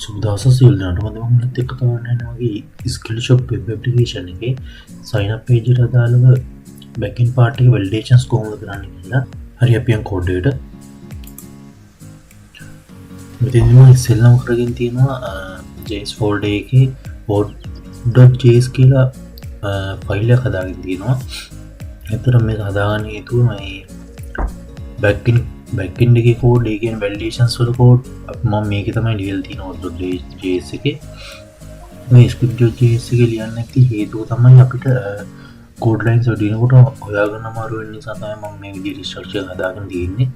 සුබදවස සියලු දෙනාටම අද මම ඔයත් එක්ක තවන්න යනවා වගේ ස්කිල්ෂොප් වෙබ් ඇප්ලිකේෂන් එකේ sign up page එකට අදාළව back end part එකේ validations කොහොමද කරන්නේ කියලා. හරි අපි යන් කෝඩ් එකට. මෙතනදී මම ඉස්සෙල්ලාම කරගෙන තියෙනවා JS folder එකේ code.js කියලා ෆයිල් එකක් හදාගෙන තියෙනවා. ඒතර මේක හදාගන්න හේතුව මේ backend එකේ code ඒ කියන්නේ validations වල code මම මේකේ තමයි ලියලා තියෙනවා .js එකේ. මේ script.js එකේ ලියන්න නැති හේතුව තමයි අපිට code lines වල දිනකොට හොයාගන්න අමාරු වෙන නිසා තමයි මම මේ විදිහට structure හදාගෙන තියෙන්නේ.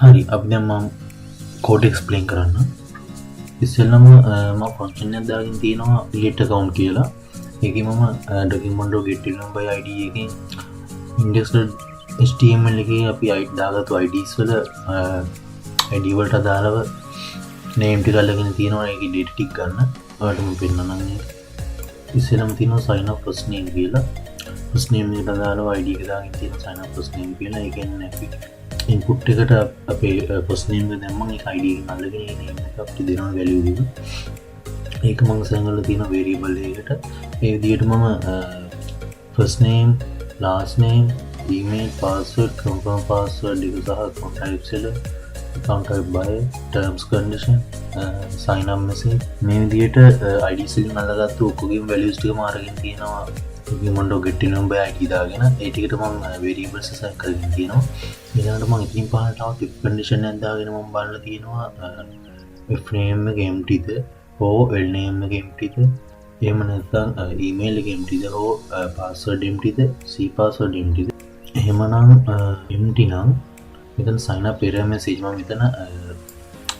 හරි අපි දැන් මම code explain කරන්න. ඉස්සෙල්ලාම මම function එකක් දාගෙන තියෙනවා get account කියලා. ඒකේ මම document.getID එකෙන් index.html එකේ අපි දාගත්තු IDs වල ID වලට අදාළව name ටික අල්ලගෙන තියෙනවා. ඒකේ data ටික ගන්න. ඔයාලට මම පෙන්නන්නම් මේක. ඉස්සෙල්ලාම තියෙනවා sign up first name කියලා. first name එකට අදාළව ID එක දාගෙන තියෙනවා sign up first name කියලා. ඒ කියන්නේ අපි input එකට අපේ first name එක දැම්මම ඒක ID එකෙන් අල්ලගෙන ඒ name එක අපිට දෙනවා value එක. ඒක මම සෙන්ගල තියෙන variable එකකට ඒ විදිහට මම first name last name email password confirm password එක සහ account type සෙල account type by terms condition sign up message මේ විදිහට ID සෙලින් අල්ලගත්තු ඔක්කොගේම values ටික මාරගෙන තියෙනවා. document.getID දාගෙන ඒ ටිකට මම variables assign කරගෙන තියෙනවා. ඊළඟට මම ඉතින් පහලට ආව if condition එකක් දාගෙන මම බලලා තියෙනවා if name එක emptyද or l name එක emptyද එහෙම නැත්නම් email එක emptyද or password emptyද c password emptyද එහෙමනම් empty නම් මෙතන sign up error message මම මෙතන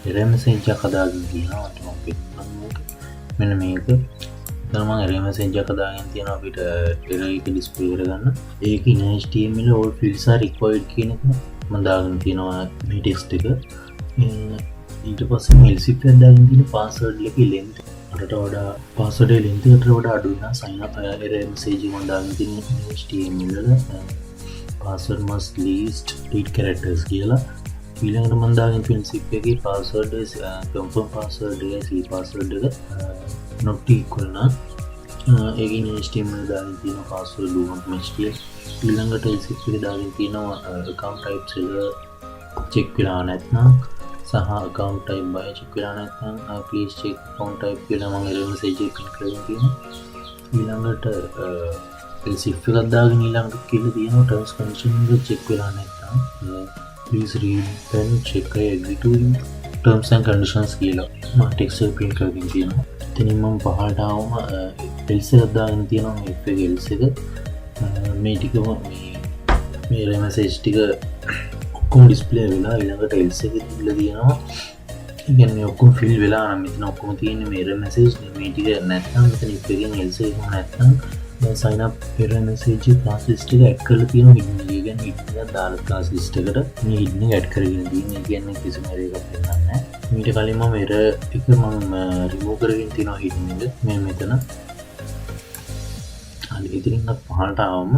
error message එකක් හදාගෙන තියෙනවා. මම පෙන්නන්නම් මෙන්න මේක. මම error message එකක් හදාගෙන තියෙනවා අපිට error එක display කරගන්න. ඒක in HTML all fields are required කියන එක මම දාගෙන තියෙනවා මේ text එක. ඊට පස්සේ else if එකක් දාගෙන තියෙන password එකේ length අරට වඩා password එකේ length එකට වඩා අඩු වෙනවා. sign up error message එක මම දාගෙන තියෙන HTML වල password must least 8 characters කියලා. ඊළඟට මම දාගෙන තියෙන zip එකේ password confirm password එක c password එක not equal නම් ඒකින් HTML දාගෙන තියෙන password loop message ඊළඟට else if එක දාගෙන තියෙනවා account type සෙල check වෙලා නැත්නම් සහ account type by check වෙලා නැත්නම් please check account type කියලා මම error message එක print කරගෙන තියෙනවා. ඊළඟට else if එකක් දාගෙන ඊළඟට කියලා තියෙනවා terms condition එක check වෙලා නැත්නම් please read and check execute terms and conditions කියලා මම text එක print කරගෙන තියෙනවා. එතනින් මම පහළට ආවම else එකක් දාගෙන තියෙනවා මේ if එක else එක මේ ටිකම මේ error message ටික ඔක්කොම display වෙලා ඊළඟට else එකේ තිබිලා තියෙනවා. ඒ කියන්නේ ඔක්කොම fill වෙලා නම් මෙතන ඔක්කොම තියෙන්නේ මේ error message මේ ටික නැත්නම් මෙතන if එකෙන් else එකක් නැත්නම් sign up error message class list එක add කරලා තියෙනවා hidden එක. ඒ කියන්නේ hidden එකක් දාලා class list එකට මේ hidden එක add කරගෙන තියෙන්නේ. ඒ කියන්නේ කිසිම error එකක් වෙන්නේ නැහැ. ඊට කලින් මම error එක මම remove කරගෙන තියෙනවා hidden එක මේ මෙතන. හරි ඉතින් අත් පහළට ආවම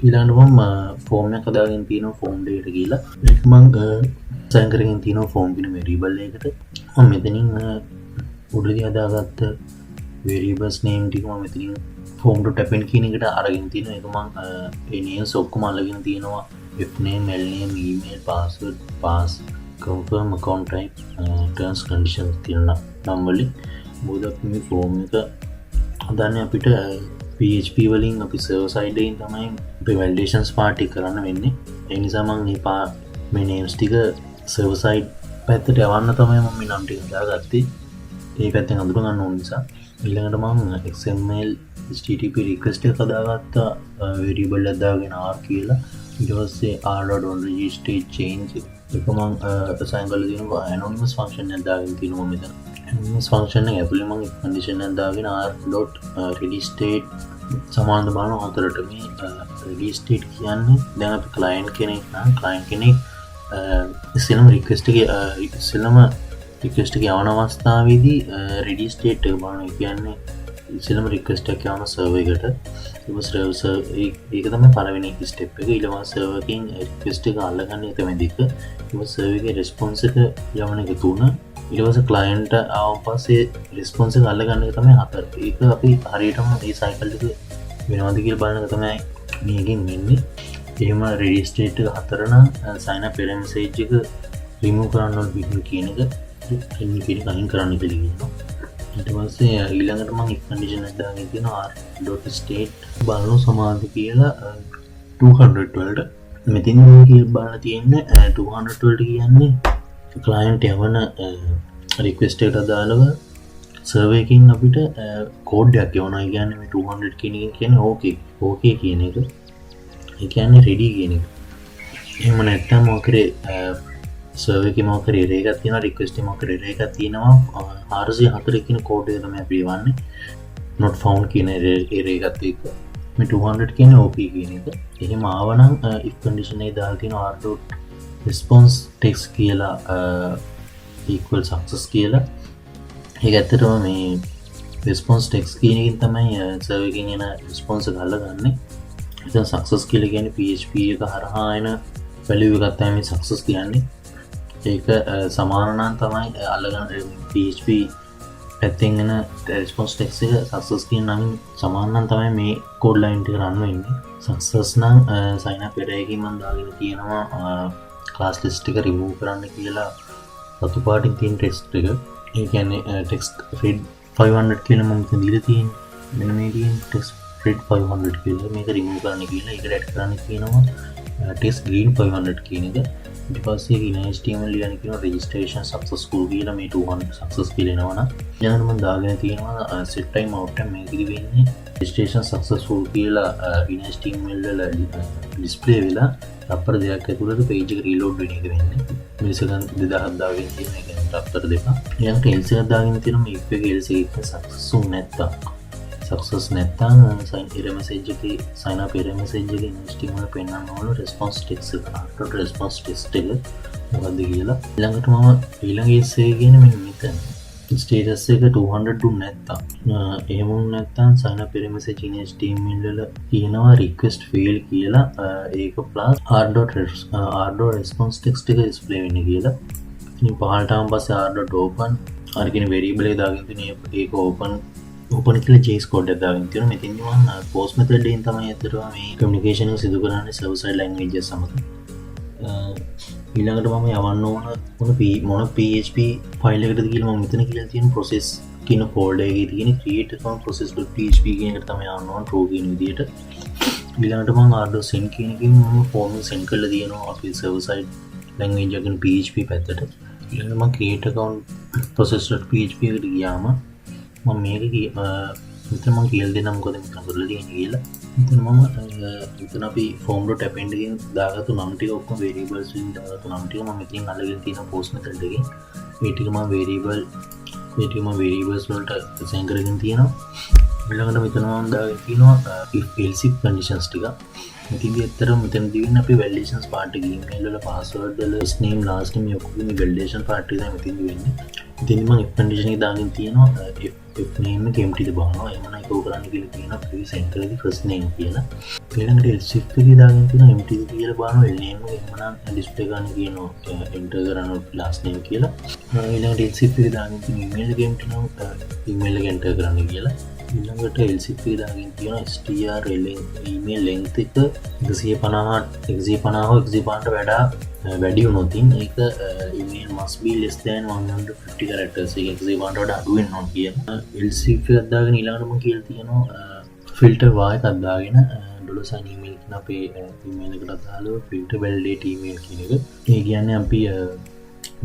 ඊළඟට මම form එක හදාගෙන තියෙනවා form data කියලා. ඒක මම assign කරගෙන තියෙනවා form කියන variable එකකට. මම මෙතනින් උඩදී හදාගත්ත variables name ටික මම මෙතනින් form.append කියන එකට අරගෙන තියෙනවා. ඒක මම ඒ names ඔක්කොම අරගෙන තියෙනවා if name l name email password pass confirm account type terms conditions කියන නම් වලින් මොකද අපි මේ form එක හදන්නේ අපිට PHP වලින් අපි server side එකෙන් තමයි අපේ validations part එක කරන්න වෙන්නේ. ඒ නිසා මම මේ names ටික server side පැත්තට යවන්න තමයි මම මේ නම් ටික දාගත්තේ. ඒ පැත්තෙන් අඳුර ගන්න ඕන නිසා. ඊළඟට මම XML HTTP request එක හදාගත්තා variable එකක් දාගෙන r කියලා. ඊට පස්සේ r.onRegister change එක මම assign කරලා තියෙනවා anonymous function එකක් දාගෙන තියෙනවා මෙතන. anonymous function එක ඇතුලේ මම condition එකක් දාගෙන r.register සමානද බලන හතරට මේ register කියන්නේ දැන් අපි client කෙනෙක් නම් client කෙනෙක් ඉස්සෙල්ලාම request එක යවන අවස්ථාවේදී ready state එක බලනවා. ඒ කියන්නේ ඉස්සෙල්ලාම request එක යවන server එකට ඒක තම පලවෙනි ස්ටප් එක ඉලවා සර්වකින් රික්වෙස්ට් එක අල්ලගන්න එකම දෙක සර්වගේ රෙස්පොන්සක යවන එක තුන ඉලවස කලයින්ට ආව පස්සේ රෙස්පොන්ස අල්ලගන්න තම හතර ඒක අපි හරියටම ඒ සයිකල්ක වෙනවාදකිල් බලන තමයි මේකින් වෙන්නේ එහෙම රෙඩිස්ටේට් හතරන සයින පෙරමසේජ්ජක රිමූ කරන්න බිහි කියන එක කයින් කරන්න පිළිගන්නවා ඉටවස්සේ ඊළඟටම ඉක්කඩිෂන දාගෙන තියෙන r.state බලනු සමාධ කියලා 200ට මෙතින් කිය බාල තියෙන්න 200ට කියන්නේ කලයින්ට යවන රික්වෙස්ටේට අදාළව සර්වයකින් අපිට කෝඩ්ඩයක් යවන ගන්න 200 කියන කියන ඕකේ කියන එක එකන්නේ රෙඩි කියන එක එම නැත්තම් මොකරේ සර්වක මොකර රේගත් තියෙන රික්වෙස්ට් මොකර රේගත් තියෙනවා 404 කෝඩ් එක තමයි අපි වන්නේ not found කියන රේගත් එක මේ 200 කියන OP කියන එක එහෙම ආවනම් if condition එක දාලා තියෙන r.response text කියලා equal success කියලා ඒක ඇත්තටම මේ response text කියන එකෙන් තමයි සර්වර් එකෙන් එන response එක අල්ලගන්නේ එතන success කියලා කියන්නේ PHP එක හරහා එන value එකක් තමයි මේ success කියන්නේ ඒක සමානනම් තමයි අල්ලගන්න PHP පැත්තෙන් එන response text එක success කියන නම් සමානනම් තමයි මේ code line එක run වෙන්නේ success නම් sign up එකකින් මම දාගෙන තියෙනවා class list එක remove කරන්න කියලා සතු පාටින් තියෙන text එක ඒ කියන්නේ text read 500 කියලා මම මෙතන දීලා තියෙන්නේ මෙන්න මේ තියෙන text read 500 කියලා මේක remove කරන්න කියලා ඒකට add කරන්න කියනවා text green 500 කියන එක ඊට පස්සේ ඉන HTML ලියන කියන registration successful කියලා මේ 200 success කියලා එනවනම් ඊළඟට මම දාගෙන තියෙනවා set time out time මේකෙදි වෙන්නේ registration successful කියලා ඉන HTML වල display වෙලා අපර දෙයක් ඇතුළත page එක reload වෙන එක වෙන්නේ මිනිසෙකන් 2000 දාගෙන තියෙන එක අපතර දෙක ඊළඟට else එකක් දාගෙන තියෙනවා මේ එක else එක successful නැත්තම් success නැත්තම් sign error message එකේ sign up error message එකේ HTML පෙන්නන්න ඕන response text එක අරට response text එක මොකද්ද කියලා ඊළඟට මම ඊළඟ else එක කියන්නේ මෙන්න මෙතන status එක 200 දුන්න නැත්තම් එහෙම නැත්තම් sign up error message in HTML වල කියනවා request fail කියලා ඒක plus r.response text එක display වෙන්නේ කියලා ඉතින් පහළට ආවම පස්සේ r.open අර කියන variable එක දාගෙන තියෙන ඒක open කියලා JS code එකක් දාගෙන තියෙනවා. මෙතෙන්දි මම post method එකෙන් තමයි අතරම මේ communication එක සිදු කරන්නේ server side languages සමග. ඊළඟට මම යවන්න ඕන මොන PHP file එකකටද කියලා මම මෙතන කියලා තියෙන process කියන folder එකේ තියෙන create account process.php කියන එකට තමයි යවන්න ඕන true කියන විදිහට. ඊළඟට මම r.send කියන එකකින් මම form එක send කරලා තියෙනවා අපේ server side language එකකින් PHP පැත්තට. ඊළඟට මම create account process.php එකට ගියාම මම මේක මෙතන මම කියලා දෙන්නම් මොකද මෙතන කරලා තියෙන්නේ කියලා. මෙතන අපි form.append එකෙන් දාගත්තු නම් ටික ඔක්කොම variables වලින් දාගත්තු නම් ටික මම මෙතෙන් අල්ලගෙන තියෙන post method එකෙන් මේ ටික මම variables වලට assign කරගෙන තියෙනවා. ඊළඟට මෙතන මම දාගෙන තියෙනවා if else if conditions ටික. මෙතනදී ඇත්තටම මෙතනදී වෙන්නේ අපි validations part එකේ email වල password වල first name last name ඔක්කොම validation part එක තමයි මෙතනදී වෙන්නේ. ඉතින් මම if condition එක දාගෙන තියෙනවා if name එක empty ද බලනවා එහෙනම් ඒක කරන්න කියලා තියෙනවා previous enter the first name කියලා. ඊළඟට else if එකේ දාගෙන තියෙනවා empty ද කියලා බලනවා name එක එහෙනම් display ගන්න කියනවා enter කරන last name කියලා. ඊළඟට else if එකේ දාගෙන තියෙන email එක empty නම් email එක enter කරන්න කියලා. ඊළඟට else if එකේ දාගෙන තියෙනවා str email length එක 150ට වඩා වැඩි වුණොත් ඒක email must be less than 150 characters එක 150ට වඩා අඩු වෙන්න ඕන කියන else if එකක් දාගෙන ඊළඟට මම කියලා තියෙනවා filter var එකක් දාගෙන $sign email කියන අපේ email එකට දාලා filter validate email කියන එක. ඒ කියන්නේ අපි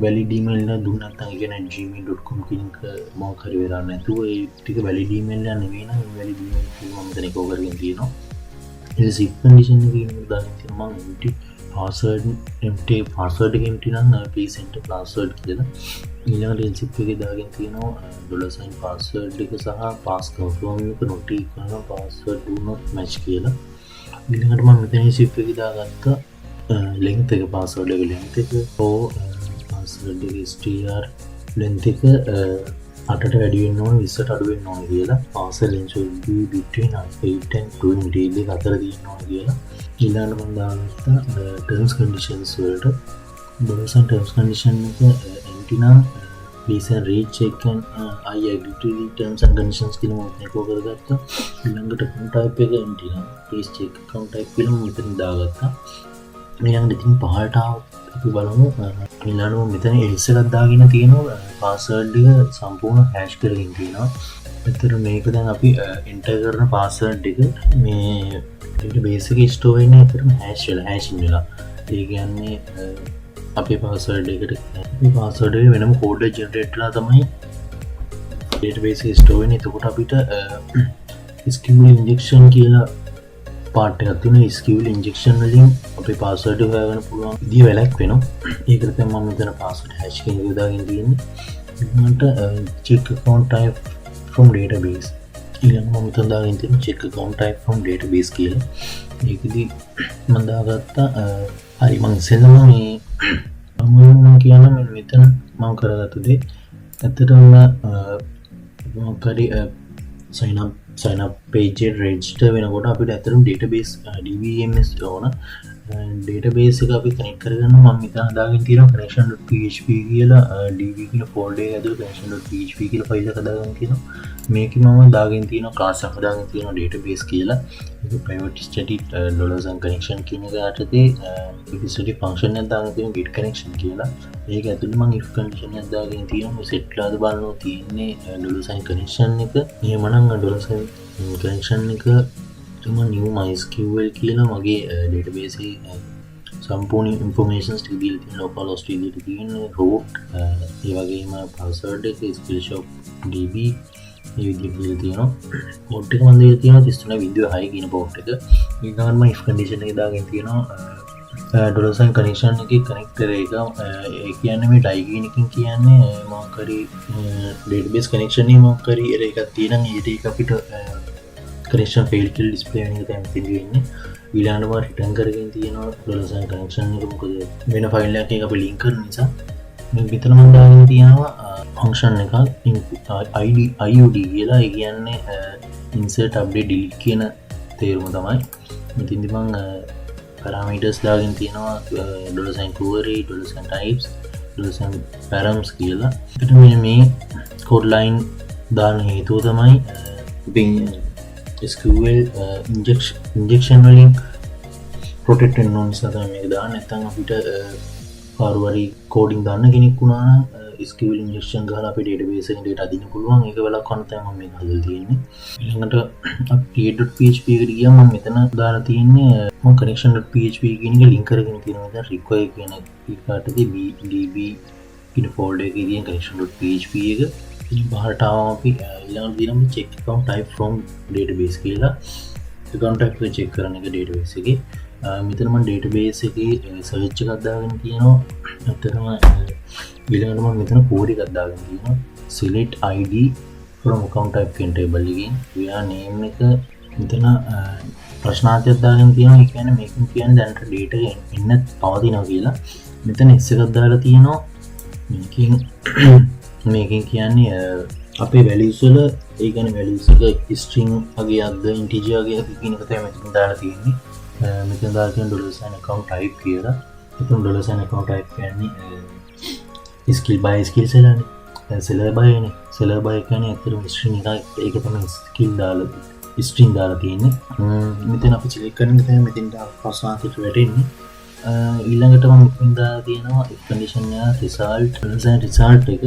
valid email එක දුන්න නැත්නම් ඒ කියන්නේ gmail.com කියන එක මොකක් හරි වෙලා නැතුව ඒ ටික valid email එක නෙවෙයි නම් valid email එක මම මෙතන එක කරගෙන තියෙනවා. ඒ if condition එකේ දාගෙන තියෙනවා මම password එක empty නම් please enter password කියලා. ඊළඟට else if එකේ දාගෙන තියෙනවා $sign password එක සහ pass confirm එක not equal නම් password do not match කියලා. ඊළඟට මම මෙතන else if එකේ දාගත්ත length එක password එක length එක password එක str length එක 8ට වැඩි වෙන්න ඕන 20ට අඩු වෙන්න ඕන කියලා පාසල් length should be between 8 and 20 දෙක අතර තියෙන්න ඕන කියලා ඊළඟට මම දාගත්තා terms conditions වලට බොනසන් terms condition එක empty නම් please and read check and I agree to the terms and conditions කියලා මම මේක කරගත්තා ඊළඟට account type එක empty නම් please check account type කියලා මම මෙතන දාගත්තා ඊළඟට ඉතින් පහළට අපි බලමු ඊළඟට මෙතන else එකක් දාගෙන තියෙනවා password එක සම්පූර්ණ hash කරගෙන තියෙනවා. ඒතර මේක දැන් අපි enter කරන password එක මේ database එකේ store වෙන්නේ ඒතරම hash වෙලා. ඒ කියන්නේ අපේ password එකට මේ password එක වෙනම code එක generate කරලා තමයි database එකේ store වෙන්නේ. එතකොට අපිට SQL injection කියලා part එකක් තියෙනවා. SQL injection වලින් අපේ password එක හොයාගන්න පුළුවන් විදිය වැලක් වෙනවා. ඒකට තමයි මම මෙතන password hash කියන එක දාගෙන තියෙන්නේ. ඊළඟට check account type from database. ඊළඟ මම මෙතන දාගෙන තියෙන්නේ check account type from database කියලා. ඒකෙදි මම දාගත්තා හරි මම ඉස්සෙල්ලාම මේ මම කියන මෙතන මම කරගත්ත දේ ඇත්තටම මොකද sign up page එක register වෙනකොට අපිට ඇත්තටම database DBMS ඕන database එක අපි connect කරගන්න මම මෙතන හදාගෙන තියෙනවා connection.php කියලා db කියන folder එක ඇතුළේ connection.php කියලා file එක හදාගෙන තියෙනවා මේකේ මම දාගෙන තියෙනවා class එකක් හදාගෙන තියෙනවා database කියලා ඒක private static $ connection කියන එක යටතේ static function එකක් දාගෙන තියෙනවා get connection කියලා ඒක ඇතුළේ මම if condition එකක් දාගෙන තියෙනවා set කරලාද බලනවා තියෙන්නේ $ connection එක එහෙමනම් $ connection එක new MySQL කියලා මගේ database එකේ සම්පූර්ණ informations ටික දීලා තියෙනවා localhost දීලා තියෙනවා root ඒ වගේම password එක skillshop db මේ විදිහට දීලා තියෙනවා port එක මම දීලා තියෙනවා 33.6 කියන port එක ඊළඟට මම if condition එක දාගෙන තියෙනවා $ connection එකේ connector එක ඒ කියන්නේ මේ die කියන එකෙන් කියන්නේ මොකක් හරි database connection එක මොකක් හරි එකක් තියෙනම් ඒක අපිට connection failed කියලා display වෙන එක තමයි මෙතන වෙන්නේ ඊළඟට මම return කරගෙන තියෙනවා $ connection එක මොකද වෙන file එකක් අපි link කරන නිසා මේ මෙතන මම දාගෙන තියෙනවා function එකක් iud කියලා ඒ කියන්නේ insert update delete කියන තේරුම තමයි මෙතෙන්දි මම parameters දාගෙන තියෙනවා $query $types $params කියලා එතන මේ code line දාන හේතුව තමයි SQL injection වලින් protect වෙන්න ඕන නිසා තමයි මේක දාන්න නැත්නම් අපිට කාර්යවරි coding දාන්න කෙනෙක් වුණා නම් SQL injection ගහලා අපේ database එකෙන් data අදින්න පුළුවන් ඒක වලක්වන්න තමයි මම මේක හදලා තියෙන්නේ ඊළඟට අපි create.php එකට ගියාම මම මෙතන දාලා තියෙන්නේ මම connection.php කියන එක link කරගෙන තියෙනවා මෙතන require කියන එකටදී db කියන folder එකේ තියෙන connection.php එක බහරට ආවම අපි ඊළඟට දිනම check account type from database කියලා account type එක check කරන එක database එකේ මෙතන මම database එකේ search එකක් දාගෙන තියෙනවා ඇත්තටම ඊළඟට මම මෙතන code එකක් දාගෙන තියෙනවා select id from account type කියන table එකෙන් ව්‍යා name එක මෙතන ප්‍රශ්නාර්ථයක් දාගෙන තියෙනවා ඒ කියන්නේ මේකෙන් කියන්නේ දැනට data එක එන්න පවතිනවා කියලා මෙතන x එකක් දාලා තියෙනවා මේකෙන් කියන්නේ අපේ values වල ඒ කියන්නේ values එක string වගේ අද්ද integer වගේ කියන එක තමයි මෙතන දාලා තියෙන්නේ මෙතන දාලා තියෙන $ account type කියලා මෙතන $ account type කියන්නේ skill by skill සෙලානේ දැන් seller by නේ seller by කියන්නේ ඇත්තටම string එකක් ඒක තමයි skill දාලා string දාලා තියෙන්නේ මෙතන අපි select කරන එක තමයි මෙතෙන් ප්‍රශ්නාර්ථයට වැටෙන්නේ ඊළඟට මම මෙතන දාලා තියෙනවා if condition එක result එක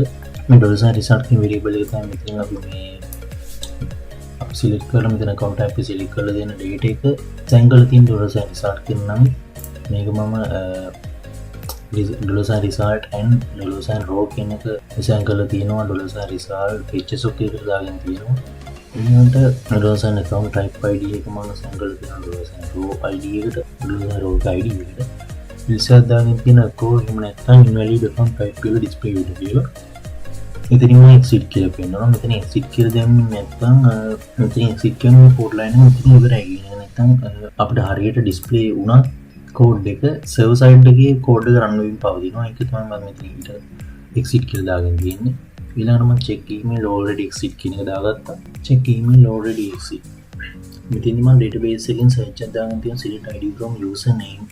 මේ $result කියන variable එක තමයි මෙතන අපි මේ අපි select කරලා මෙතන account type එක select කරලා දෙන data එක assign කරලා තියෙන $result කියන නම් මේක මම $result and $row කියන එක assign කරලා තියෙනවා $result hsok එකට දාගෙන තියෙනවා ඊළඟට $account type id එක මම assign කරලා තියෙනවා $row id එකට $row id එකට result දාගෙන තියෙන code එහෙම නැත්නම් invalid account type කියලා display වෙන්න කියලා මෙතනින් exit කියලා පෙන්නනවා මෙතන exit කියලා දැම්මේ නැත්නම් මෙතන exit කියන code line එක මෙතන ඉවරයි කියන නැත්නම් අපිට හරියට display වුණා code එක server side එකේ code එක run වෙමින් පවතිනවා ඒක තමයි මම මෙතන exit කියලා දාගෙන තියෙන්නේ ඊළඟට මම check email already exit කියන එක දාගත්තා. check email already exit. මෙතනදි මම database එකෙන් search එකක් දාගෙන තියෙනවා select id from username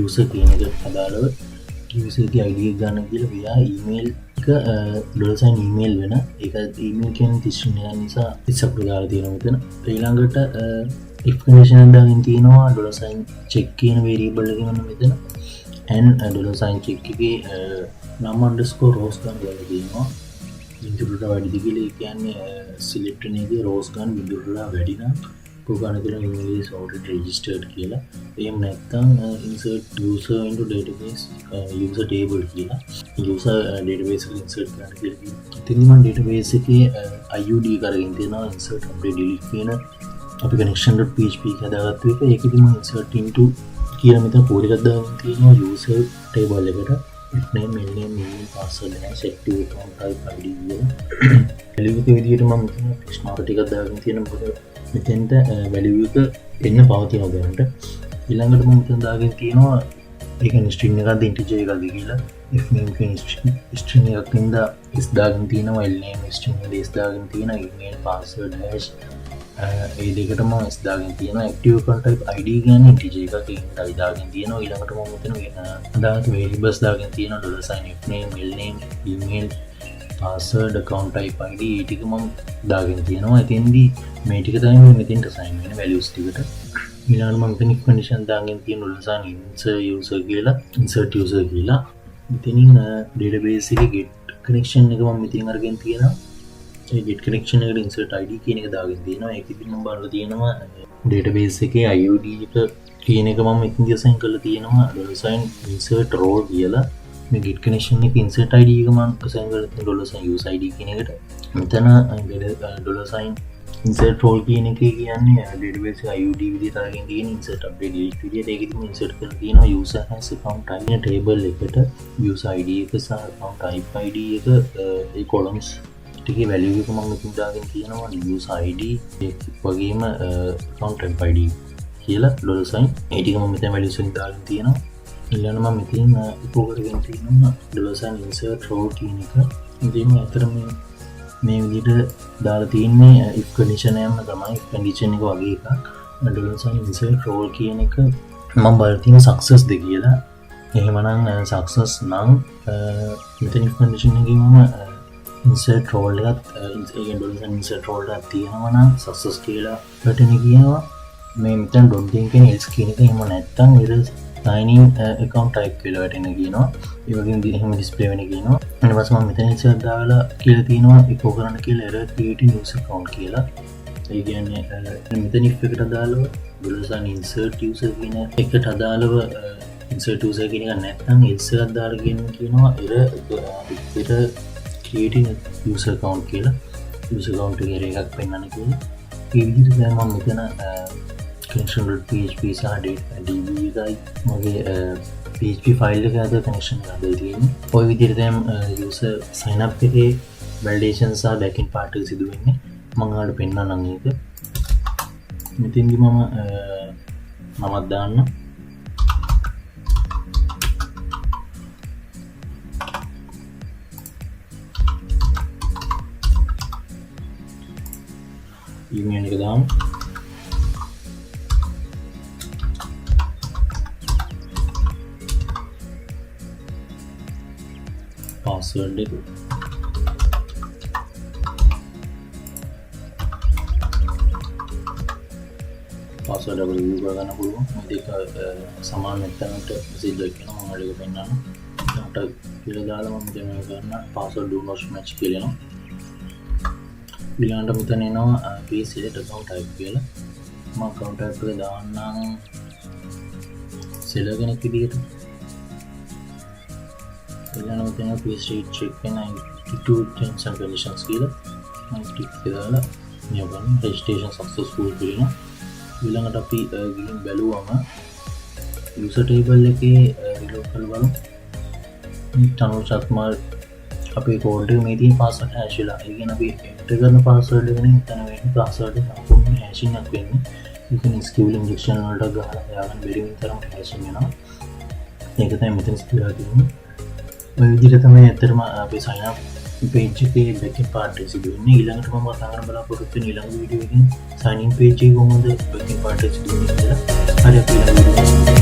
user කියන එකට අදාළව user ගේ id එක ගන්න කියලා via email එක $sign email වෙන ඒක email කියන string එක නිසා ඉස්සප්පු දාලා තියෙනවා මෙතන. ඊළඟට if condition එකක් දාගෙන තියෙනවා $sign check කියන variable එක ගන්න මෙතන and $sign check එකේ num underscore rows ගන්න දාලා තියෙනවා. බිඳුවට වැඩිද කියලා ඒ කියන්නේ select එකේ rows ගන්න බිඳුවට වැඩි නම් කොහොමද කියලා English already registered කියලා. එහෙම නැත්නම් insert user into database user table කියලා. user database එක insert කරන්න කියලා. ඉතින් මම database එකේ IUD කරගෙන තියෙනවා insert update delete කියන අපි connection.php එක හදාගත්ත එක. ඒකෙදි මම insert into කියලා මෙතන කෝඩ් එකක් දාගෙන තියෙනවා user table එකට. name email email password එක set to account type id කියලා. එළියක විදිහට මම මෙතන text mark ටිකක් දාගෙන තියෙනවා. මොකද මෙතෙන්ට value එක එන්න පවතිනවා දැනට. ඊළඟට මම මෙතන දාගෙන තියෙනවා ඒ කියන්නේ string එකක්ද integer එකක්ද කියලා. if name කියන string එකක් ඉඳ is දාගෙන තියෙනවා l name string එක is දාගෙන තියෙනවා email password hash ඒ දෙකටම is දාගෙන තියෙනවා active account type id කියන්නේ integer එකක් ඒකයි දාගෙන තියෙනවා. ඊළඟට මම මෙතන අදාළ variables දාගෙන තියෙනවා $sign if name l name email password account type id ඒ ටික මම දාගෙන තියෙනවා. එතෙන්දී මේ ටික තමයි මෙතෙන්ට assign වෙන values ටිකට. ඊළඟට මම මෙතන condition දාගෙන තියෙනවා $sign insert user කියලා. මෙතනින් database එකේ get connection එක මම මෙතනින් අරගෙන තියෙනවා. ඒ get connection එකට insert id කියන එක දාගෙන තියෙනවා. ඒකෙදි මම බලලා තියෙනවා database එකේ IUD එක කියන එක මම මෙතනදී assign කරලා තියෙනවා $sign insert role කියලා. මේ get connection එක insert id එක මම assign කරලා තියෙනවා $sign use id කියන එකට. මෙතන $sign insert role කියන එක කියන්නේ database එක IUD විදිහට අරගෙන තියෙන insert update delete විදිහට. ඒකෙදි මම insert කරලා තියෙනවා user has account type කියන table එකට user id එක සහ account type id එක ඒ columns ටිකේ value එක මම මෙතන දාගෙන තියෙනවා user id ඒ වගේම account type id කියලා $sign ඒ ටික මම මෙතන values එකෙන් දාගෙන තියෙනවා. ඊළඟට මම මෙතන ඉපෝ කරගෙන තියෙනවා $sign insert role කියන එක. ඉතින් අතර මේ විදිහට දාලා තියෙන්නේ if condition එකම තමයි if condition එක වගේ එකක්. $sign insert role කියන එක මම බලලා තියෙන success ද කියලා. එහෙමනම් success නම් මෙතන if condition එකේ මම insert role එකත් $sign insert role එකක් තියෙනවා නම් success කියලා පැටර්න් එක කියනවා. මේ මෙතන don't කියන else කියන එක එහෙම නැත්නම් sign in account type කියලා වැටෙන කියනවා. ඒ වගේම එහෙම display වෙන කියනවා. ඊට පස්සේ මම මෙතන ඉස්සර දාලා කියලා තියෙනවා echo කරන්න කියලා error creating user account කියලා. ඒ කියන්නේ මෙතන if එකට අදාළව $sign insert user කියන එකට අදාළව insert user කියන එක නැත්නම් else එකක් දාලා කියනවා error creating user account කියලා. user account එකේ error එකක් පෙන්වන්න කියලා. ඒ විදිහට දැන් මම මෙතන connection.php සහ db එකයි මගේ PHP ෆයිල් එක ඇතුළේ connection එක හදලා තියෙන්නේ. ඔය විදිහට දැන් user sign up එකේ validation සහ backend part එක සිදු වෙන්නේ. මම ඔයාලට පෙන්නන්නම් ඒක. මෙතෙන්දි මම නමක් දාන්න. email එක දාමු. password එක password එක view කරගන්න පුළුවන්. මේ දෙක සමාන නැත්නම්ට message එකක් එනවා. මම ඔයාලට පෙන්නන්න. ඊට කියලා දාලා මම දැන් මේක ගන්න password do not match කියලා එනවා. ඊළඟට මෙතන එනවා please select account type කියලා. මම account type එක දාන්නම් seller කෙනෙක් විදිහට. ඊළඟට මෙතන please read check and to terms and conditions කියලා මම ටික් දාලා නියමන registration successful කියලා. ඊළඟට අපි ගිහින් බැලුවම user table එකේ reload කරලා බලමු. මේ tunnel chatmar අපේ කෝඩ් එක මේ තියෙන password hash වෙලා. ඒ කියන්නේ අපි enter කරන password එක නේ මෙතන වෙන්නේ password එක සම්පූර්ණ hashing එකක් වෙන්නේ. you can SQL injection වලට ගහලා හොයාගන්න බැරි වෙන තරම් hashing වෙනවා. ඒක තමයි මෙතන ස්කිලා තියෙන්නේ. ඔය විදිහට තමයි ඇත්තටම අපි sign up පේජ්ගේ බැක පාට සිදුවන්න ඊළඟට ම මතාගන බලාපොරොත්තු නිළඟ විඩියෝකින් සනින් පේජේ කොමද බැක පාට සිදුවන්න කියලා හරි